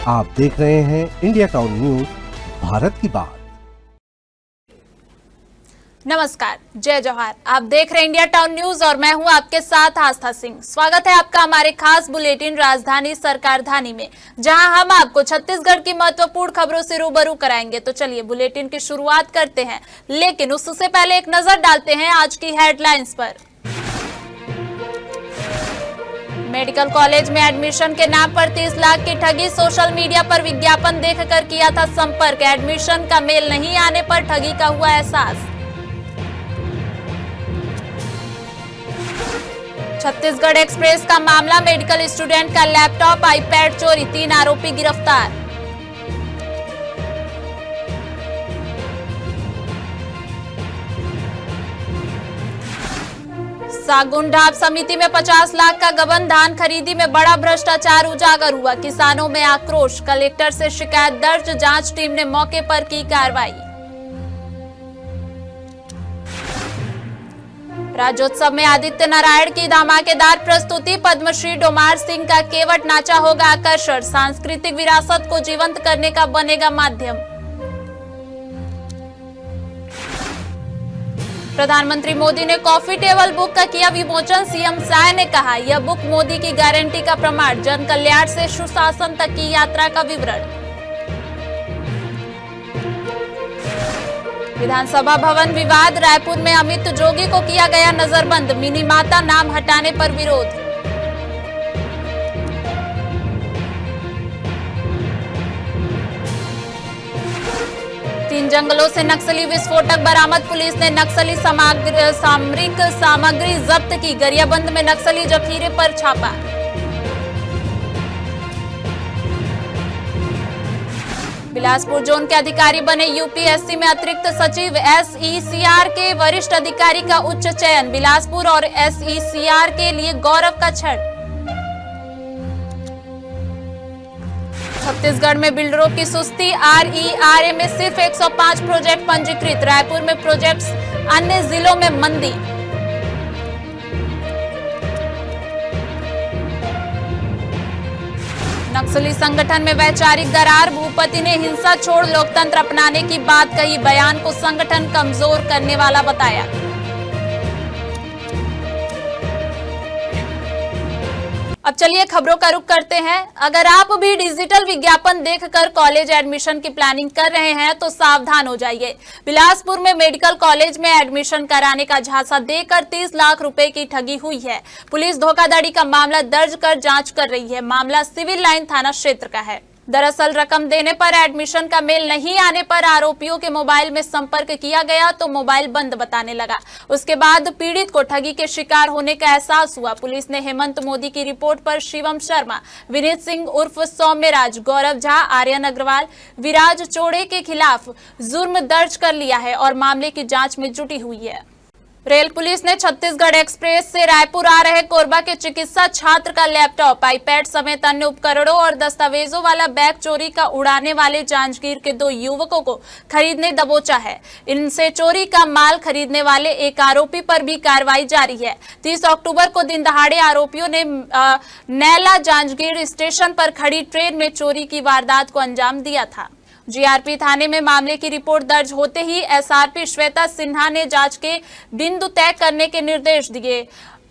आप देख रहे हैं इंडिया टाउन न्यूज, भारत की बात। नमस्कार, जय जवाहर। आप देख रहे हैं इंडिया टाउन न्यूज और मैं हूं आपके साथ आस्था सिंह। स्वागत है आपका हमारे खास बुलेटिन राजधानी सरकारधानी में, जहां हम आपको छत्तीसगढ़ की महत्वपूर्ण खबरों से रूबरू कराएंगे। तो चलिए बुलेटिन की शुरुआत करते हैं, लेकिन उससे पहले एक नजर डालते हैं आज की हेडलाइंस पर। मेडिकल कॉलेज में एडमिशन के नाम पर 30 लाख की ठगी, सोशल मीडिया पर विज्ञापन देखकर किया था संपर्क, एडमिशन का मेल नहीं आने पर ठगी का हुआ एहसास। छत्तीसगढ़ एक्सप्रेस का मामला, मेडिकल स्टूडेंट का लैपटॉप आईपैड चोरी, 3 आरोपी गिरफ्तार। सागुन ढाब समिति में 50 लाख का गबन, धान खरीदी में बड़ा भ्रष्टाचार उजागर हुआ, किसानों में आक्रोश, कलेक्टर से शिकायत दर्ज, जांच टीम ने मौके पर की कार्रवाई। राज्योत्सव में आदित्य नारायण की धमाकेदार प्रस्तुति, पद्मश्री डोमार सिंह का केवट नाचा होगा आकर्षण, सांस्कृतिक विरासत को जीवंत करने का बनेगा माध्यम। प्रधानमंत्री मोदी ने कॉफी टेबल बुक का किया विमोचन, सीएम साय ने कहा यह बुक मोदी की गारंटी का प्रमाण, जन कल्याण से सुशासन तक की यात्रा का विवरण। विधानसभा भवन विवाद, रायपुर में अमित जोगी को किया गया नजरबंद, मिनी माता नाम हटाने पर विरोध। तीन जंगलों से नक्सली विस्फोटक बरामद, पुलिस ने नक्सली सामरिक सामग्री जब्त की, गरियाबंद में नक्सली जखीरे पर छापा। बिलासपुर जोन के अधिकारी बने यूपीएससी में अतिरिक्त सचिव, एसईसीआर के वरिष्ठ अधिकारी का उच्च चयन, बिलासपुर और एसईसीआर के लिए गौरव का क्षण। छत्तीसगढ़ में बिल्डरों की सुस्ती, आरईआरए में सिर्फ 105 प्रोजेक्ट पंजीकृत, रायपुर में प्रोजेक्ट्स, अन्य जिलों में मंदी। नक्सली संगठन में वैचारिक दरार, भूपति ने हिंसा छोड़ लोकतंत्र अपनाने की बात कही, बयान को संगठन कमजोर करने वाला बताया। अब चलिए खबरों का रुख करते हैं। अगर आप भी डिजिटल विज्ञापन देखकर कॉलेज एडमिशन की प्लानिंग कर रहे हैं तो सावधान हो जाइए। बिलासपुर में मेडिकल कॉलेज में एडमिशन कराने का झांसा देकर 30 लाख रुपए की ठगी हुई है। पुलिस धोखाधड़ी का मामला दर्ज कर जांच कर रही है। मामला सिविल लाइन थाना क्षेत्र का है। दरअसल रकम देने पर एडमिशन का मेल नहीं आने पर आरोपियों के मोबाइल में संपर्क किया गया तो मोबाइल बंद बताने लगा। उसके बाद पीड़ित को ठगी के शिकार होने का एहसास हुआ। पुलिस ने हेमंत मोदी की रिपोर्ट पर शिवम शर्मा, विनीत सिंह उर्फ सौम्यराज, गौरव झा, आर्यन अग्रवाल, विराज चोड़े के खिलाफ जुर्म दर्ज कर लिया है और मामले की जांच में जुटी हुई है। रेल पुलिस ने छत्तीसगढ़ एक्सप्रेस से रायपुर आ रहे कोरबा के चिकित्सा छात्र का लैपटॉप, आईपैड समेत अन्य उपकरणों और दस्तावेजों वाला बैग चोरी का उड़ाने वाले जांजगीर के 2 युवकों को खरीदने दबोचा है। इनसे चोरी का माल खरीदने वाले एक आरोपी पर भी कार्रवाई जारी है। 30 अक्टूबर को दिन दहाड़े आरोपियों ने नैला जांजगीर स्टेशन पर खड़ी ट्रेन में चोरी की वारदात को अंजाम दिया था। जीआरपी थाने में मामले की रिपोर्ट दर्ज होते ही एसआरपी श्वेता सिन्हा ने जांच के बिंदु तय करने के निर्देश दिए।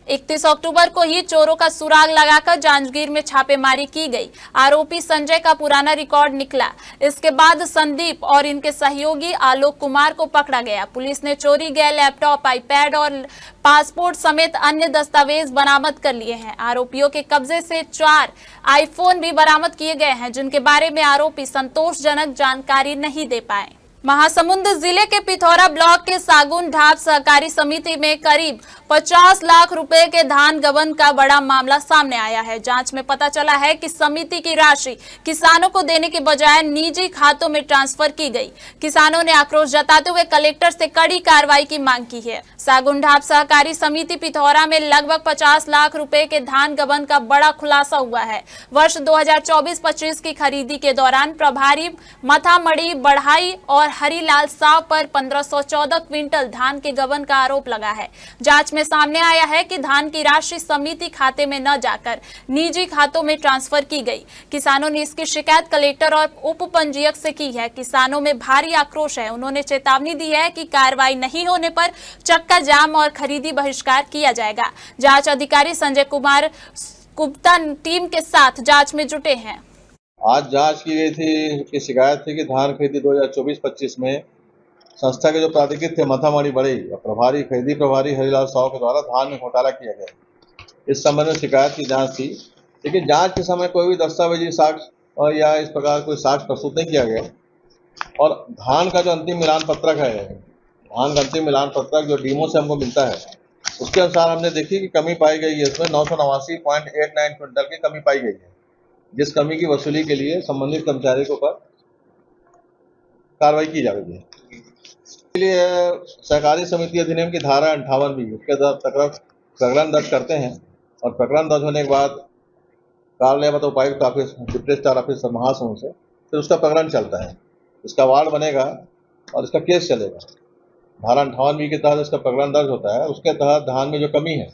31 अक्टूबर को ही चोरों का सुराग लगाकर जांजगीर में छापेमारी की गई। आरोपी संजय का पुराना रिकॉर्ड निकला। इसके बाद संदीप और इनके सहयोगी आलोक कुमार को पकड़ा गया। पुलिस ने चोरी गए लैपटॉप, आईपैड और पासपोर्ट समेत अन्य दस्तावेज बरामद कर लिए हैं। आरोपियों के कब्जे से 4 आईफोन भी बरामद किए गए हैं, जिनके बारे में आरोपी संतोषजनक जानकारी नहीं दे पाए। महासमुंद जिले के पिथौरा ब्लॉक के सागुन ढाब सहकारी समिति में करीब 50 लाख रुपए के धान गबन का बड़ा मामला सामने आया है। जांच में पता चला है कि समिति की राशि किसानों को देने के बजाय निजी खातों में ट्रांसफर की गई। किसानों ने आक्रोश जताते हुए कलेक्टर से कड़ी कार्रवाई की मांग की है। सागुन ढाब सहकारी समिति पिथौरा में लगभग 50 लाख रुपए के धान गबन का बड़ा खुलासा हुआ है। वर्ष 2024-25 की खरीदी के दौरान प्रभारी मथामड़ी, बढ़ाई और हरिलाल साव पर 1514 क्विंटल धान के गबन का आरोप लगा है। जांच में सामने आया है कि धान की राशि समिति खाते में न जाकर निजी खातों में ट्रांसफर की गई। किसानों ने इसकी शिकायत कलेक्टर और उप पंजीयक से की है। किसानों में भारी आक्रोश है। उन्होंने चेतावनी दी है कि कार्रवाई नहीं होने पर चक्का जाम और खरीदी बहिष्कार किया जाएगा। जांच अधिकारी संजय कुमार गुप्ता टीम के साथ जांच में जुटे हैं। आज जांच की गई थी कि शिकायत थी कि धान खरीदी 2024-25 में संस्था के जो प्राधिकृत थे माथामारी बड़े और खरीदी प्रभारी हरिलाल साव के द्वारा धान में घोटाला किया गया। इस संबंध में शिकायत की जांच थी, लेकिन जांच के समय कोई भी दस्तावेजी साक्ष्य और या इस प्रकार कोई साक्ष्य प्रस्तुत नहीं किया गया। और धान का जो अंतिम मिलान पत्रक है, धान का अंतिम मिलान पत्रक जो डीमो से हमको मिलता है, उसके अनुसार हमने देखी कि कमी पाई गई है। इसमें 989.89 क्विंटल की कमी पाई गई है, जिस कमी की वसूली के लिए संबंधित कर्मचारी के ऊपर कार्रवाई की जा रही है। इसके लिए सहकारी समिति अधिनियम की धारा 58 भी उसके तहत प्रकरण दर्ज करते हैं और प्रकरण दर्ज होने के बाद कार्यालय उपायुक्त ऑफिस, डिप्टी रजिस्ट्रार ऑफिस महासमूह से फिर उसका प्रकरण चलता है। इसका वार्ड बनेगा और इसका केस चलेगा। धारा 58 बी के तहत इसका प्रकरण दर्ज होता है। उसके तहत धान में जो कमी है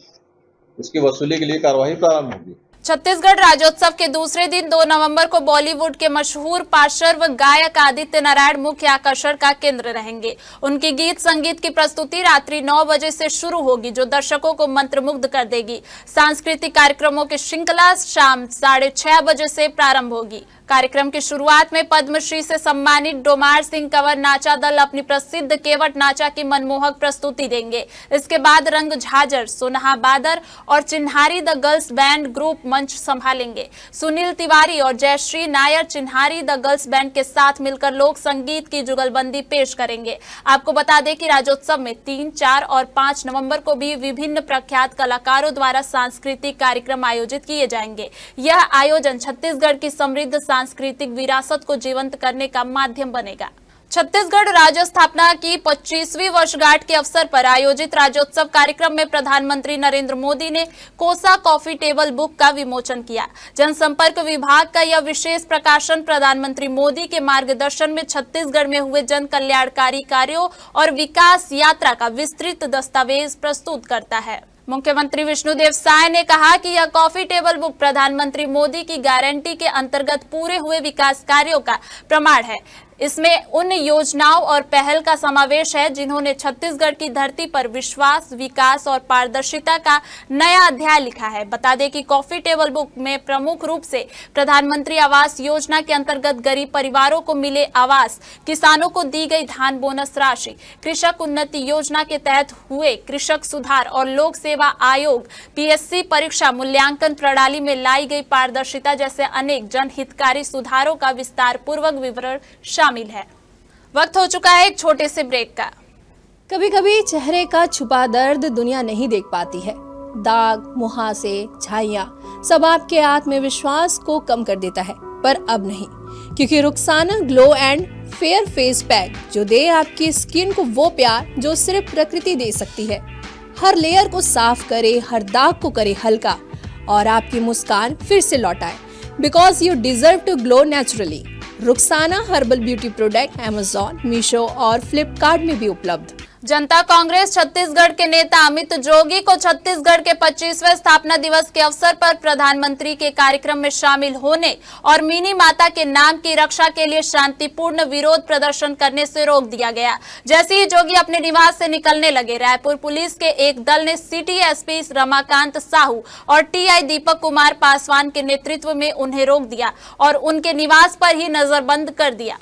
इसकी वसूली के लिए कार्यवाही प्रारंभ होगी। छत्तीसगढ़ राज्योत्सव के दूसरे दिन 2 नवंबर को बॉलीवुड के मशहूर पार्श्व गायक आदित्य नारायण मुख्य आकर्षण का केंद्र रहेंगे। उनकी गीत संगीत की प्रस्तुति रात्रि 9 बजे से शुरू होगी, जो दर्शकों को मंत्रमुग्ध कर देगी। सांस्कृतिक कार्यक्रमों की श्रृंखला शाम 6:30 बजे से प्रारंभ होगी। कार्यक्रम की शुरुआत में पद्मश्री से सम्मानित डोमार सिंह कंवर नाचा दल अपनी प्रसिद्ध केवट नाचा की मनमोहक प्रस्तुति देंगे। इसके बाद रंग झाजर, सोनहा बादर और चिन्हारी द गर्ल्स बैंड ग्रुप मंच संभालेंगे। सुनील तिवारी और जयश्री नायर चिन्हारी द गर्ल्स बैंड के साथ मिलकर लोक संगीत की जुगलबंदी पेश करेंगे। आपको बता दें कि राज्योत्सव में 3, 4 और 5 नवंबर को भी विभिन्न प्रख्यात कलाकारों द्वारा सांस्कृतिक कार्यक्रम आयोजित किए जाएंगे। यह आयोजन छत्तीसगढ़ की समृद्ध सांस्कृतिक विरासत को जीवंत करने का माध्यम बनेगा। छत्तीसगढ़ राज्य स्थापना की 25वीं वर्षगांठ के अवसर पर आयोजित राज्योत्सव कार्यक्रम में प्रधानमंत्री नरेंद्र मोदी ने कोसा कॉफी टेबल बुक का विमोचन किया। जनसंपर्क विभाग का यह विशेष प्रकाशन प्रधानमंत्री मोदी के मार्गदर्शन में छत्तीसगढ़ में हुए जन कल्याणकारी कार्यों और विकास यात्रा का विस्तृत दस्तावेज प्रस्तुत करता है। मुख्यमंत्री विष्णुदेव साय ने कहा कि यह कॉफी टेबल बुक प्रधानमंत्री मोदी की गारंटी के अंतर्गत पूरे हुए विकास कार्यों का प्रमाण है। इसमें उन योजनाओं और पहल का समावेश है जिन्होंने छत्तीसगढ़ की धरती पर विश्वास, विकास और पारदर्शिता का नया अध्याय लिखा है। बता दें कि कॉफी टेबल बुक में प्रमुख रूप से प्रधानमंत्री आवास योजना के अंतर्गत गरीब परिवारों को मिले आवास, किसानों को दी गई धान बोनस राशि, कृषक उन्नति योजना के तहत हुए कृषक सुधार और लोक सेवा आयोग पीएससी परीक्षा मूल्यांकन प्रणाली में लाई गई पारदर्शिता जैसे अनेक जनहितकारी सुधारों का विस्तार पूर्वक विवरण शामिल है। वक्त हो चुका है एक छोटे से ब्रेक का। कभी कभी चेहरे का छुपा दर्द दुनिया नहीं देख पाती है। दाग, मुहासे, झाइयां सब आपके आत्मविश्वास को कम कर देता है, पर अब नहीं, क्योंकि Rukhsana glow and fair face pack जो दे आपकी स्किन को वो प्यार जो सिर्फ प्रकृति दे सकती है। हर लेयर को साफ करे, हर दाग को करे हल्का और आपकी मुस्कान फिर से लौटाए। Because you deserve to glow naturally. Rukhsana herbal beauty product Amazon, Meesho और फ्लिपकार्ट में भी उपलब्ध। जनता कांग्रेस छत्तीसगढ़ के नेता अमित जोगी को छत्तीसगढ़ के 25वें स्थापना दिवस के अवसर पर प्रधानमंत्री के कार्यक्रम में शामिल होने और मिनी माता के नाम की रक्षा के लिए शांतिपूर्ण विरोध प्रदर्शन करने से रोक दिया गया। जैसे ही जोगी अपने निवास से निकलने लगे, रायपुर पुलिस के एक दल ने सिटी एसपी रमाकांत साहू और टीआई दीपक कुमार पासवान के नेतृत्व में उन्हें रोक दिया और उनके निवास पर ही नजरबंद कर दिया।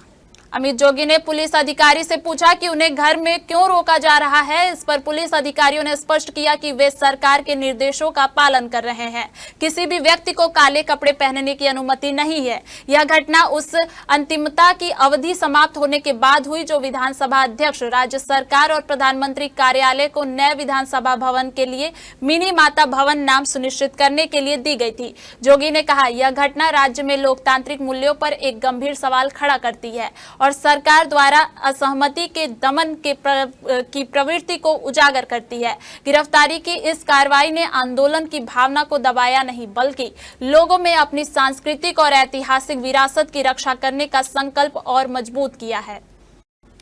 अमित जोगी ने पुलिस अधिकारी से पूछा कि उन्हें घर में क्यों रोका जा रहा है। इस पर पुलिस अधिकारियों ने स्पष्ट किया कि वे सरकार के निर्देशों का पालन कर रहे हैं। किसी भी व्यक्ति को काले कपड़े पहनने की अनुमति नहीं है। यह घटना उस अंतिमता की अवधि समाप्त होने के बाद हुई जो विधानसभा अध्यक्ष, राज्य सरकार और प्रधानमंत्री कार्यालय को नए विधानसभा भवन के लिए मिनी माता भवन नाम सुनिश्चित करने के लिए दी गई थी। जोगी ने कहा, यह घटना राज्य में लोकतांत्रिक मूल्यों पर एक गंभीर सवाल खड़ा करती है और सरकार द्वारा असहमति के दमन की प्रवृत्ति को उजागर करती है। गिरफ्तारी की इस कार्रवाई ने आंदोलन की भावना को दबाया नहीं, बल्कि लोगों में अपनी सांस्कृतिक और ऐतिहासिक विरासत की रक्षा करने का संकल्प और मजबूत किया है।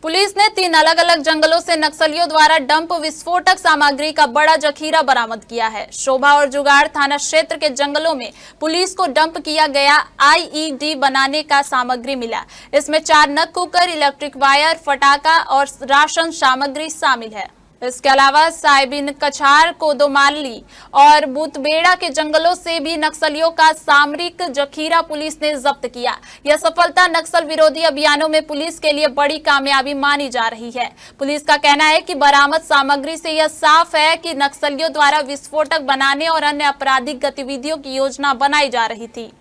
पुलिस ने 3 अलग अलग जंगलों से नक्सलियों द्वारा डंप विस्फोटक सामग्री का बड़ा जखीरा बरामद किया है। शोभा और जुगाड़ थाना क्षेत्र के जंगलों में पुलिस को डंप किया गया आईईडी बनाने का सामग्री मिला। इसमें 4 नग कुकर, इलेक्ट्रिक वायर, फटाका और राशन सामग्री शामिल है। इसके अलावा साहिबिन कछार, कोदोमाली और बुतबेड़ा के जंगलों से भी नक्सलियों का सामरिक जखीरा पुलिस ने जब्त किया। यह सफलता नक्सल विरोधी अभियानों में पुलिस के लिए बड़ी कामयाबी मानी जा रही है। पुलिस का कहना है कि बरामद सामग्री से यह साफ है कि नक्सलियों द्वारा विस्फोटक बनाने और अन्य आपराधिक गतिविधियों की योजना बनाई जा रही थी।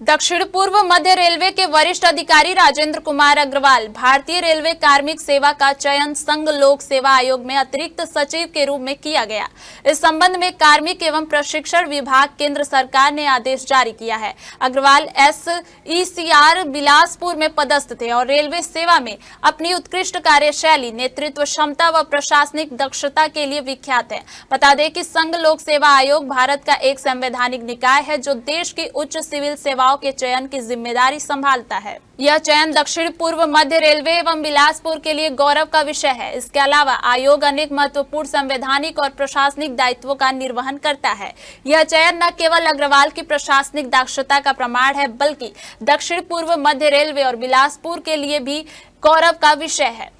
दक्षिण पूर्व मध्य रेलवे के वरिष्ठ अधिकारी राजेंद्र कुमार अग्रवाल भारतीय रेलवे कार्मिक सेवा का चयन संघ लोक सेवा आयोग में अतिरिक्त सचिव के रूप में किया गया। इस संबंध में कार्मिक एवं प्रशिक्षण विभाग केंद्र सरकार ने आदेश जारी किया है। अग्रवाल SECR बिलासपुर में पदस्थ थे और रेलवे सेवा में अपनी उत्कृष्ट कार्यशैली, नेतृत्व क्षमता व प्रशासनिक दक्षता के लिए विख्यात है। बता दें कि संघ लोक सेवा आयोग भारत का एक संवैधानिक निकाय है जो देश की उच्च सिविल सेवाओं के चयन की जिम्मेदारी संभालता है। यह चयन दक्षिण पूर्व मध्य रेलवे एवं बिलासपुर के लिए गौरव का विषय है। इसके अलावा आयोग अनेक महत्वपूर्ण संवैधानिक और प्रशासनिक दायित्वों का निर्वहन करता है। यह चयन न केवल अग्रवाल की प्रशासनिक दक्षता का प्रमाण है, बल्कि दक्षिण पूर्व मध्य रेलवे और बिलासपुर के लिए भी गौरव का विषय है।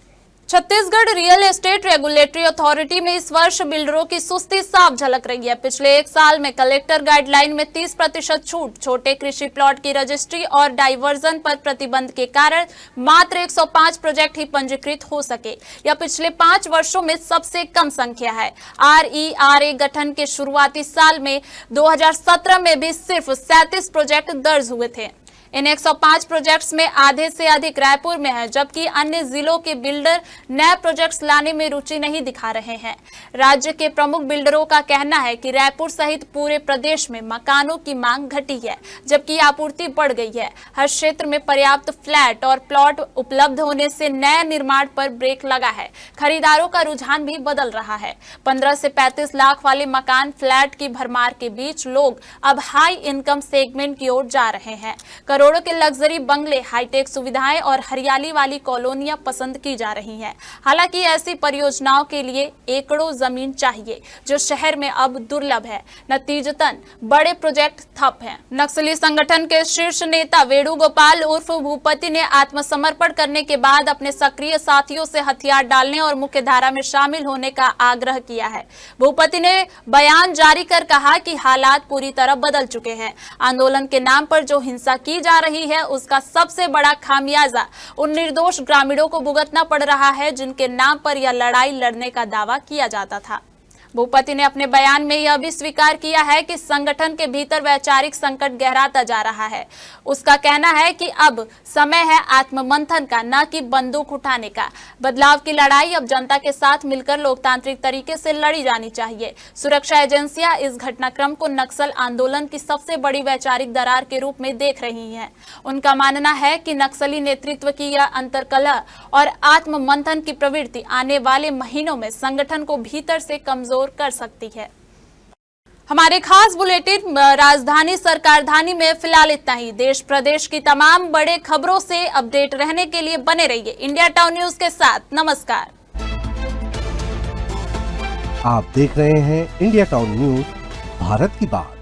Chhattisgarh real estate regulatory authority में इस वर्ष बिल्डरों की सुस्ती साफ झलक रही है। पिछले 1 साल में कलेक्टर गाइडलाइन में 30% छूट, छोटे कृषि प्लॉट की रजिस्ट्री और डाइवर्जन पर प्रतिबंध के कारण मात्र 105 प्रोजेक्ट ही पंजीकृत हो सके। यह पिछले 5 वर्षों में सबसे कम संख्या है। RERA गठन के शुरुआती साल में 2017 में भी सिर्फ 37 प्रोजेक्ट दर्ज हुए थे। इन 105 प्रोजेक्ट्स में आधे से अधिक रायपुर में है, जबकि अन्य जिलों के बिल्डर नए प्रोजेक्ट्स लाने में रुचि नहीं दिखा रहे हैं। राज्य के प्रमुख बिल्डरों का कहना है कि रायपुर सहित पूरे प्रदेश में मकानों की मांग घटी है, जबकि आपूर्ति बढ़ गई है। हर क्षेत्र में पर्याप्त फ्लैट और प्लॉट उपलब्ध होने से नए निर्माण पर ब्रेक लगा है। खरीदारों का रुझान भी बदल रहा है। 15 से 35 लाख वाले मकान फ्लैट की भरमार के बीच लोग अब हाई इनकम सेगमेंट की ओर जा रहे हैं। करोड़ों के लग्जरी बंगले, हाईटेक सुविधाएं और हरियाली वाली कॉलोनियां पसंद की जा रही हैं। हालांकि ऐसी परियोजनाओं के लिए एकड़ों जमीन चाहिए, जो शहर में अब दुर्लभ है। नतीजतन बड़े प्रोजेक्ट ठप हैं। नक्सली संगठन के शीर्ष नेता वेणुगोपाल उर्फ भूपति ने आत्मसमर्पण करने के बाद अपने सक्रिय साथियों से हथियार डालने और मुख्य धारा में शामिल होने का आग्रह किया है। भूपति ने बयान जारी कर कहा कि हालात पूरी तरह बदल चुके हैं। आंदोलन के नाम पर जो हिंसा की जा रही है, उसका सबसे बड़ा खामियाजा उन निर्दोष ग्रामीणों को भुगतना पड़ रहा है जिनके नाम पर यह लड़ाई लड़ने का दावा किया जाता था। भूपति ने अपने बयान में यह भी स्वीकार किया है कि संगठन के भीतर वैचारिक संकट गहराता जा रहा है। उसका कहना है कि अब समय है आत्ममंथन का, न कि बंदूक उठाने का। बदलाव की लड़ाई अब जनता के साथ मिलकर लोकतांत्रिक तरीके से लड़ी जानी चाहिए। सुरक्षा एजेंसियां इस घटनाक्रम को नक्सल आंदोलन की सबसे बड़ी वैचारिक दरार के रूप में देख रही हैं। उनका मानना है कि नक्सली नेतृत्व की यह अंतर्कलह और आत्ममंथन की प्रवृत्ति आने वाले महीनों में संगठन को भीतर से कमजोर कर सकती है। हमारे खास बुलेटिन राजधानी सरकारधानी में फिलहाल इतना ही। देश प्रदेश की तमाम बड़े खबरों से अपडेट रहने के लिए बने रहिए इंडिया टाउन न्यूज के साथ। नमस्कार। आप देख रहे हैं इंडिया टाउन न्यूज, भारत की बात।